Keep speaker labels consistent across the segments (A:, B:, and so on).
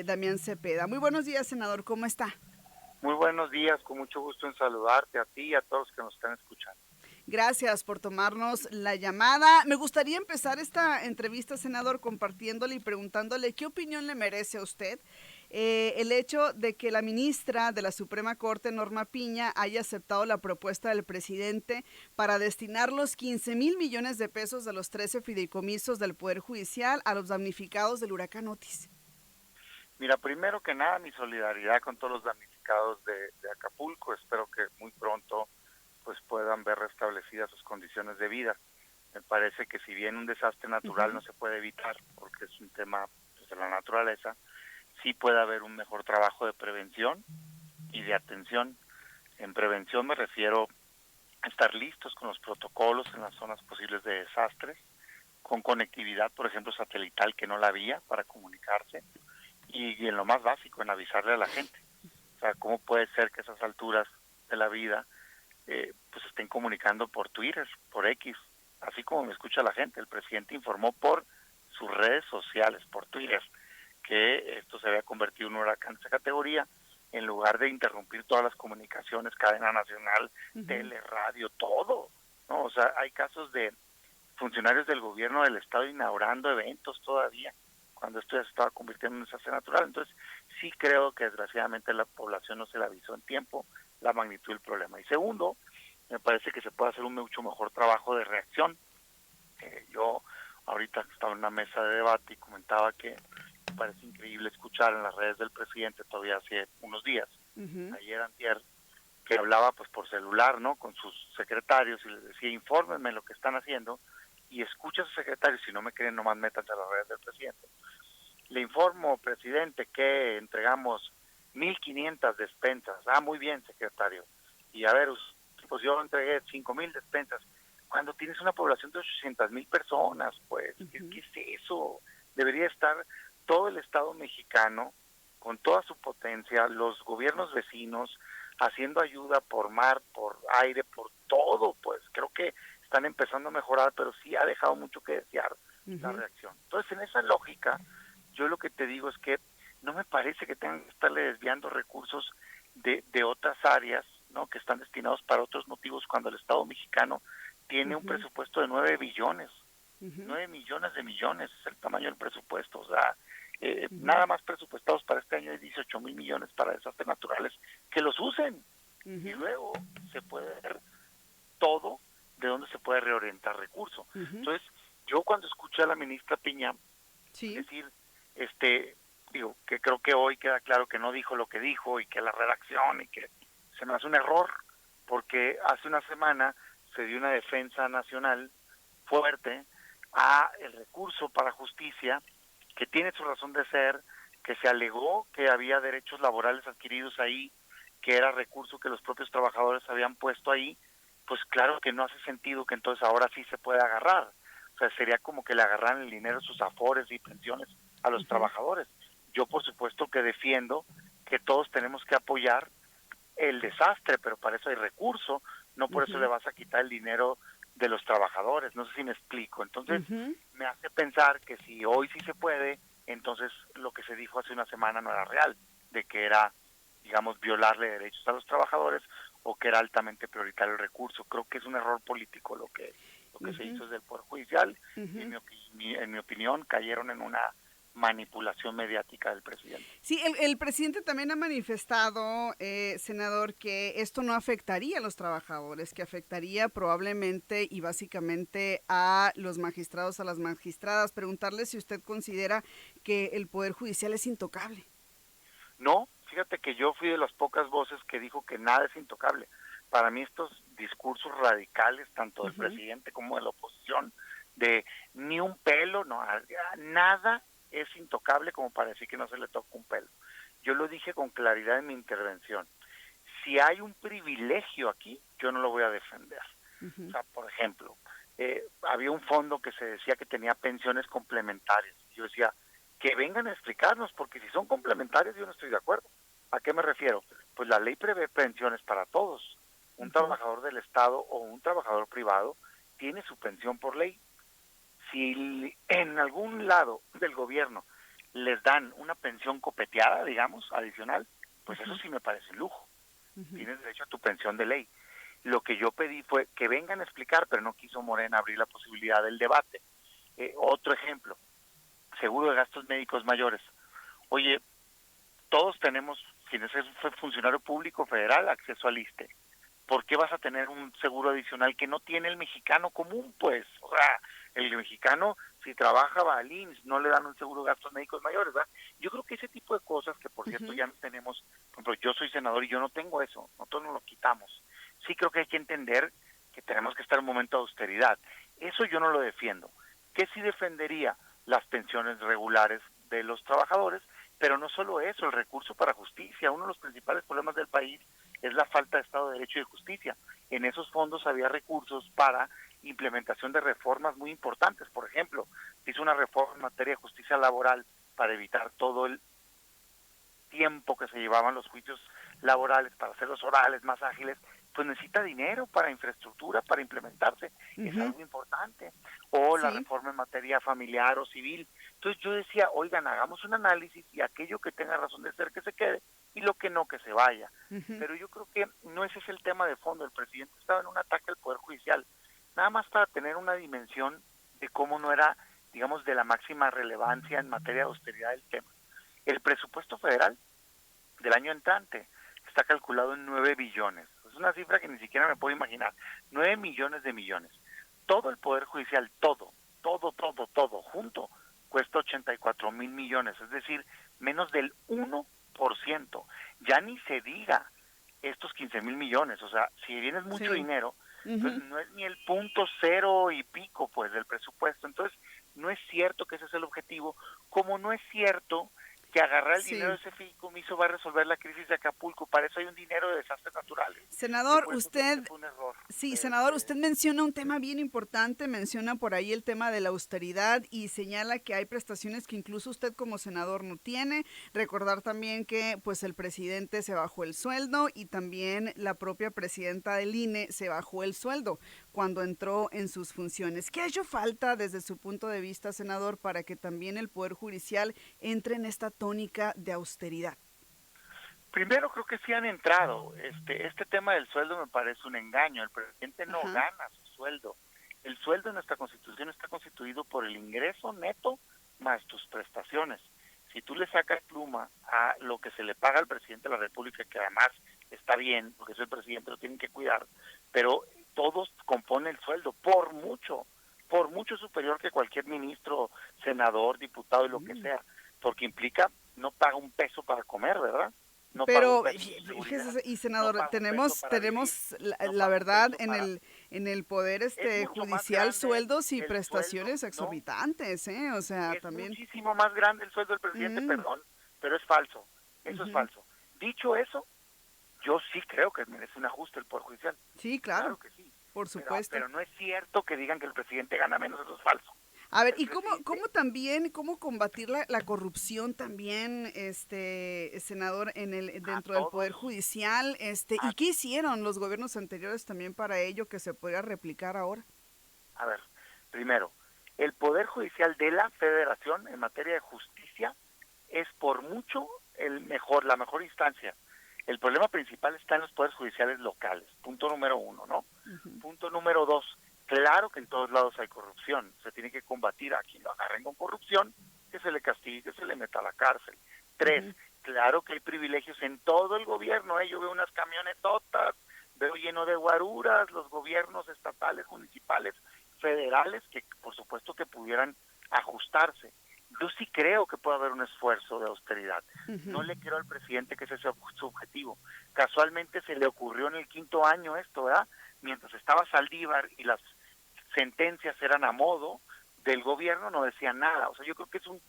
A: Damián Cepeda. Muy buenos días, senador, ¿cómo está?
B: Muy buenos días, con mucho gusto en saludarte a ti y a todos los que nos están escuchando.
A: Gracias por tomarnos la llamada. Me gustaría empezar esta entrevista, senador, compartiéndole y preguntándole qué opinión le merece a usted el hecho de que la ministra de la Suprema Corte, Norma Piña, haya aceptado la propuesta del presidente para destinar los 15,000 millones de pesos de los 13 fideicomisos del Poder Judicial a los damnificados del huracán Otis.
B: Mira, primero que nada, mi solidaridad con todos los damnificados de Acapulco. Espero que muy pronto pues puedan ver restablecidas sus condiciones de vida. Me parece que si bien un desastre natural no se puede evitar, porque es un tema pues, de la naturaleza, sí puede haber un mejor trabajo de prevención y de atención. En prevención me refiero a estar listos con los protocolos en las zonas posibles de desastres, con conectividad, por ejemplo, satelital, que no la había para comunicarse, y en lo más básico, en avisarle a la gente. O sea, ¿cómo puede ser que a esas alturas de la vida pues estén comunicando por Twitter, por X? Así como me escucha la gente, el presidente informó por sus redes sociales, por Twitter, que esto se había convertido en un huracán de esa categoría, en lugar de interrumpir todas las comunicaciones, cadena nacional, tele, radio, todo, ¿no? O sea, hay casos de funcionarios del gobierno del estado inaugurando eventos todavía, cuando esto ya se estaba convirtiendo en un desastre natural. Entonces, sí creo que desgraciadamente la población no se le avisó en tiempo la magnitud del problema. Y segundo, me parece que se puede hacer un mucho mejor trabajo de reacción. Yo ahorita estaba en una mesa de debate y comentaba que me parece increíble escuchar en las redes del presidente todavía hace unos días, ayer, antier, que hablaba pues por celular, ¿no? Con sus secretarios y les decía, infórmenme lo que están haciendo, y escucha a sus secretarios, si no me creen, nomás métanse a las redes del presidente. Le informo, presidente, que entregamos 1,500 despensas. Ah, muy bien, secretario. Y a ver, pues yo entregué 5,000 despensas. Cuando tienes una población de 800,000 personas, pues, ¿qué es eso? Debería estar todo el Estado mexicano, con toda su potencia, los gobiernos vecinos, haciendo ayuda por mar, por aire, por todo, pues. Creo que están empezando a mejorar, pero sí ha dejado mucho que desear la reacción. Entonces, en esa lógica, yo lo que te digo es que no me parece que tengan que estarle desviando recursos de otras áreas, ¿no? Que están destinados para otros motivos, cuando el Estado mexicano tiene un presupuesto de 9 billones, 9 millones de millones es el tamaño del presupuesto. O sea, nada más presupuestados para este año hay 18,000 millones para desastres naturales, que los usen. Y luego se puede ver todo de dónde se puede reorientar recursos. Entonces, yo cuando escuché a la ministra Piña decir, digo, que creo que hoy queda claro que no dijo lo que dijo, y que la redacción, y que se me hace un error, porque hace una semana se dio una defensa nacional fuerte a el recurso para justicia, que tiene su razón de ser, que se alegó que había derechos laborales adquiridos ahí, que era recurso que los propios trabajadores habían puesto ahí. Pues claro que no hace sentido que entonces ahora sí se pueda agarrar. O sea, sería como que le agarraran el dinero, sus afores y pensiones a los trabajadores. Yo, por supuesto, que defiendo que todos tenemos que apoyar el desastre, pero para eso hay recurso, no por eso le vas a quitar el dinero de los trabajadores. No sé si me explico. Entonces, me hace pensar que si hoy sí se puede, entonces lo que se dijo hace una semana no era real, de que era, digamos, violarle derechos a los trabajadores, o que era altamente prioritario el recurso. Creo que es un error político lo que se hizo desde el Poder Judicial, y en mi opinión cayeron en una manipulación mediática del presidente.
A: Sí, el presidente también ha manifestado, senador, que esto no afectaría a los trabajadores, que afectaría probablemente y básicamente a los magistrados, a las magistradas. Preguntarle si usted considera que el Poder Judicial es intocable.
B: No, fíjate que yo fui de las pocas voces que dijo que nada es intocable. Para mí estos discursos radicales, tanto del presidente como de la oposición, de ni un pelo, no, nada es intocable como para decir que no se le toca un pelo. Yo lo dije con claridad en mi intervención. Si hay un privilegio aquí, yo no lo voy a defender. O sea, por ejemplo, había un fondo que se decía que tenía pensiones complementarias. Yo decía, que vengan a explicarnos, porque si son complementarias yo no estoy de acuerdo. ¿A qué me refiero? Pues la ley prevé pensiones para todos. Un trabajador del Estado o un trabajador privado tiene su pensión por ley. Si en algún lado del gobierno les dan una pensión copeteada, digamos, adicional, pues eso sí me parece un lujo. Tienes derecho a tu pensión de ley. Lo que yo pedí fue que vengan a explicar, pero no quiso Morena abrir la posibilidad del debate. Otro ejemplo, seguro de gastos médicos mayores. Oye, todos tenemos, quienes es funcionario público federal, acceso al ISSSTE. ¿Por qué vas a tener un seguro adicional que no tiene el mexicano común? Pues, o sea, el mexicano, si trabaja, va al IMSS, no le dan un seguro de gastos médicos mayores, ¿verdad? Yo creo que ese tipo de cosas, que por cierto ya no tenemos, por ejemplo, yo soy senador y yo no tengo eso, nosotros no lo quitamos. Sí creo que hay que entender que tenemos que estar en un momento de austeridad. Eso yo no lo defiendo. ¿Qué sí defendería? Las pensiones regulares de los trabajadores, pero no solo eso, el recurso para justicia. Uno de los principales problemas del país es la falta de Estado de Derecho y de justicia. En esos fondos había recursos para implementación de reformas muy importantes. Por ejemplo, hizo una reforma en materia de justicia laboral para evitar todo el tiempo que se llevaban los juicios laborales, para hacer los orales más ágiles, pues necesita dinero para infraestructura, para implementarse, es algo importante. O la
A: Sí.
B: reforma en materia familiar o civil. Entonces yo decía, oigan, hagamos un análisis y aquello que tenga razón de ser que se quede y lo que no que se vaya. Pero yo creo que no ese es el tema de fondo. El presidente estaba en un ataque al Poder Judicial, nada más para tener una dimensión de cómo no era, digamos, de la máxima relevancia en materia de austeridad del tema. El presupuesto federal del año entrante está calculado en 9 billones. Es una cifra que ni siquiera me puedo imaginar. 9 millones de millones. Todo el Poder Judicial, todo, junto, cuesta 84,000 millones, es decir, menos del 1%. Ya ni se diga estos 15,000 millones. O sea, si bien es mucho
A: Sí.
B: dinero, pues no es ni el punto cero y pico pues del presupuesto. Entonces, no es cierto que ese es el objetivo, como no es cierto que agarrar el dinero de
A: Sí.
B: ese fideicomiso va a resolver la crisis de Acapulco. Para eso hay un dinero de desastres naturales. Yo
A: Senador,
B: por eso creo que
A: usted,
B: fue un error.
A: sí, senador, usted menciona un tema bien importante, menciona por ahí el tema de la austeridad y señala que hay prestaciones que incluso usted como senador no tiene. Recordar también que pues el presidente se bajó el sueldo y también la propia presidenta del INE se bajó el sueldo cuando entró en sus funciones. ¿Qué ha hecho falta desde su punto de vista, senador, para que también el Poder Judicial entre en esta tónica de austeridad?
B: Primero creo que sí han entrado. Este tema del sueldo me parece un engaño. El presidente no
A: Ajá.
B: gana su sueldo. El sueldo en nuestra Constitución está constituido por el ingreso neto más tus prestaciones. Si tú le sacas pluma a lo que se le paga al presidente de la República, que además está bien, porque es el presidente, lo tienen que cuidar, pero todos componen el sueldo por mucho superior que cualquier ministro, senador, diputado y lo que sea, porque implica no paga un peso para comer, ¿verdad? No paga un
A: Pero
B: peso de seguridad,
A: fíjese, y
B: no
A: senador,
B: paga un peso para vivir, no
A: la
B: paga un
A: verdad
B: peso para...
A: en el poder
B: Es mucho más
A: judicial
B: grande
A: sueldos y
B: el sueldo,
A: prestaciones
B: ¿no?
A: exorbitantes, o sea,
B: Es
A: también.
B: muchísimo más grande el sueldo del presidente,
A: Mm,
B: perdón, pero es falso, eso es
A: ujú.
B: falso. Dicho eso, yo sí creo que merece un ajuste el Poder Judicial,
A: Sí, claro,
B: claro que sí,
A: por supuesto.
B: pero no es cierto que digan que el presidente gana menos, eso es falso.
A: A ver,
B: El
A: ¿y cómo,
B: presidente,
A: cómo también, cómo combatir la corrupción también, senador,
B: a
A: dentro del
B: todos,
A: Poder Judicial,
B: a
A: y qué hicieron los gobiernos anteriores también para ello que se pueda replicar ahora?
B: A ver, primero, el Poder Judicial de la Federación en materia de justicia es por mucho la mejor instancia. El problema principal está en los poderes judiciales locales, punto número 1, ¿no? Punto número 2, claro que en todos lados hay corrupción, se tiene que combatir a quien lo agarren con corrupción, que se le castigue, que se le meta a la cárcel. 3,
A: Ujú.
B: claro que hay privilegios en todo el gobierno, yo veo unas camionetotas, veo lleno de guaruras, los gobiernos estatales, municipales, federales, que por supuesto que pudieran ajustarse. Yo sí creo que puede haber un esfuerzo de austeridad. No le creo al presidente que ese sea su objetivo. Casualmente se le ocurrió en el 5.º año esto, ¿verdad? Mientras estaba Saldívar y las sentencias eran a modo del gobierno, no decían nada. O sea, yo creo que es un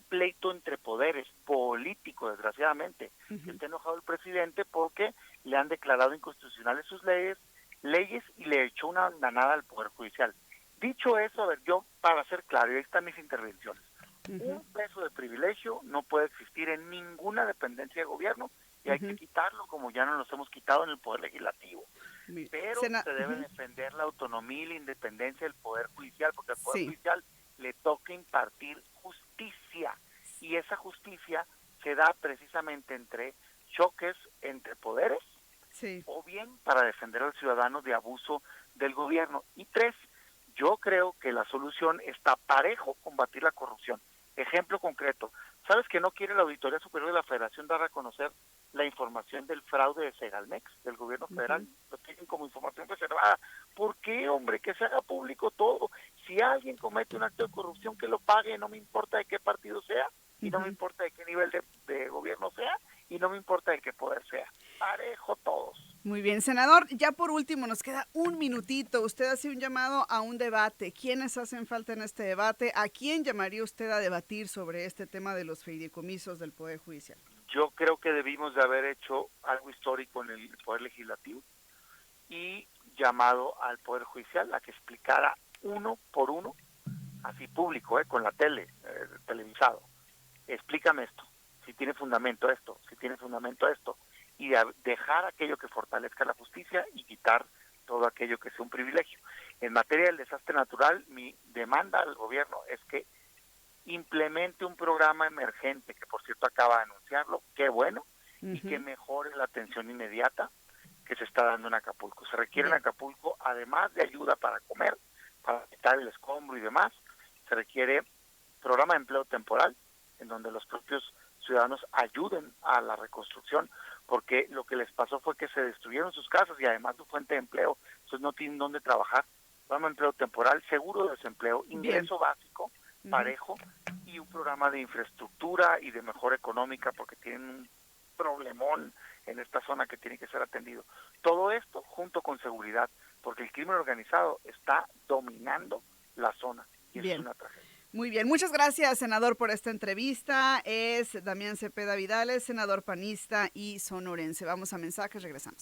B: pleito entre poderes político, desgraciadamente, que está enojado el presidente porque le han declarado inconstitucionales sus leyes y le echó una andanada al Poder Judicial. Dicho eso, a ver, yo para ser claro, y ahí están mis intervenciones, un peso de privilegio no puede existir en ninguna dependencia de gobierno y hay que quitarlo como ya nos los hemos quitado en el Poder Legislativo. Pero se debe defender la autonomía y la independencia del Poder Judicial, porque al Poder
A: Sí.
B: Judicial le toca impartir justicia y esa justicia se da precisamente entre choques entre poderes,
A: Sí.
B: o bien para defender al ciudadano de abuso del gobierno. Y tres, yo creo que la solución está parejo combatir la corrupción. Ejemplo concreto, ¿sabes que no quiere la Auditoría Superior de la Federación dar a conocer la información del fraude de Segalmex, del gobierno federal? Lo tienen como información reservada. ¿Por qué, hombre? Que se haga público todo. Si alguien comete un acto de corrupción, que lo pague, no me importa de qué partido sea, y no me importa de qué nivel de gobierno sea, y no me importa de qué poder sea. Parejo todos.
A: Muy bien, senador, ya por último nos queda un minutito. Usted hace un llamado a un debate. ¿Quiénes hacen falta en este debate? ¿A quién llamaría usted a debatir sobre este tema de los fideicomisos del Poder Judicial?
B: Yo creo que debimos de haber hecho algo histórico en el Poder Legislativo y llamado al Poder Judicial a que explicara uno por uno, así público, con la televisado. Explícame esto, si tiene fundamento esto, si tiene fundamento esto, y dejar aquello que fortalezca la justicia y quitar todo aquello que sea un privilegio. En materia del desastre natural, mi demanda al gobierno es que implemente un programa emergente, que por cierto acaba de anunciarlo, qué bueno, y que mejore la atención inmediata que se está dando en Acapulco. Se requiere en Acapulco, además de ayuda para comer, para quitar el escombro y demás, se requiere programa de empleo temporal, en donde los propios ciudadanos ayuden a la reconstrucción, porque lo que les pasó fue que se destruyeron sus casas y además su fuente de empleo, entonces no tienen dónde trabajar. Programa de empleo temporal, seguro de desempleo, ingreso básico, parejo, y un programa de infraestructura y de mejora económica, porque tienen un problemón en esta zona que tiene que ser atendido. Todo esto junto con seguridad, porque el crimen organizado está dominando la zona y eso es una tragedia.
A: Muy bien, muchas gracias, senador, por esta entrevista. Es Damián Cepeda Vidales, senador panista y sonorense. Vamos a mensajes, regresamos.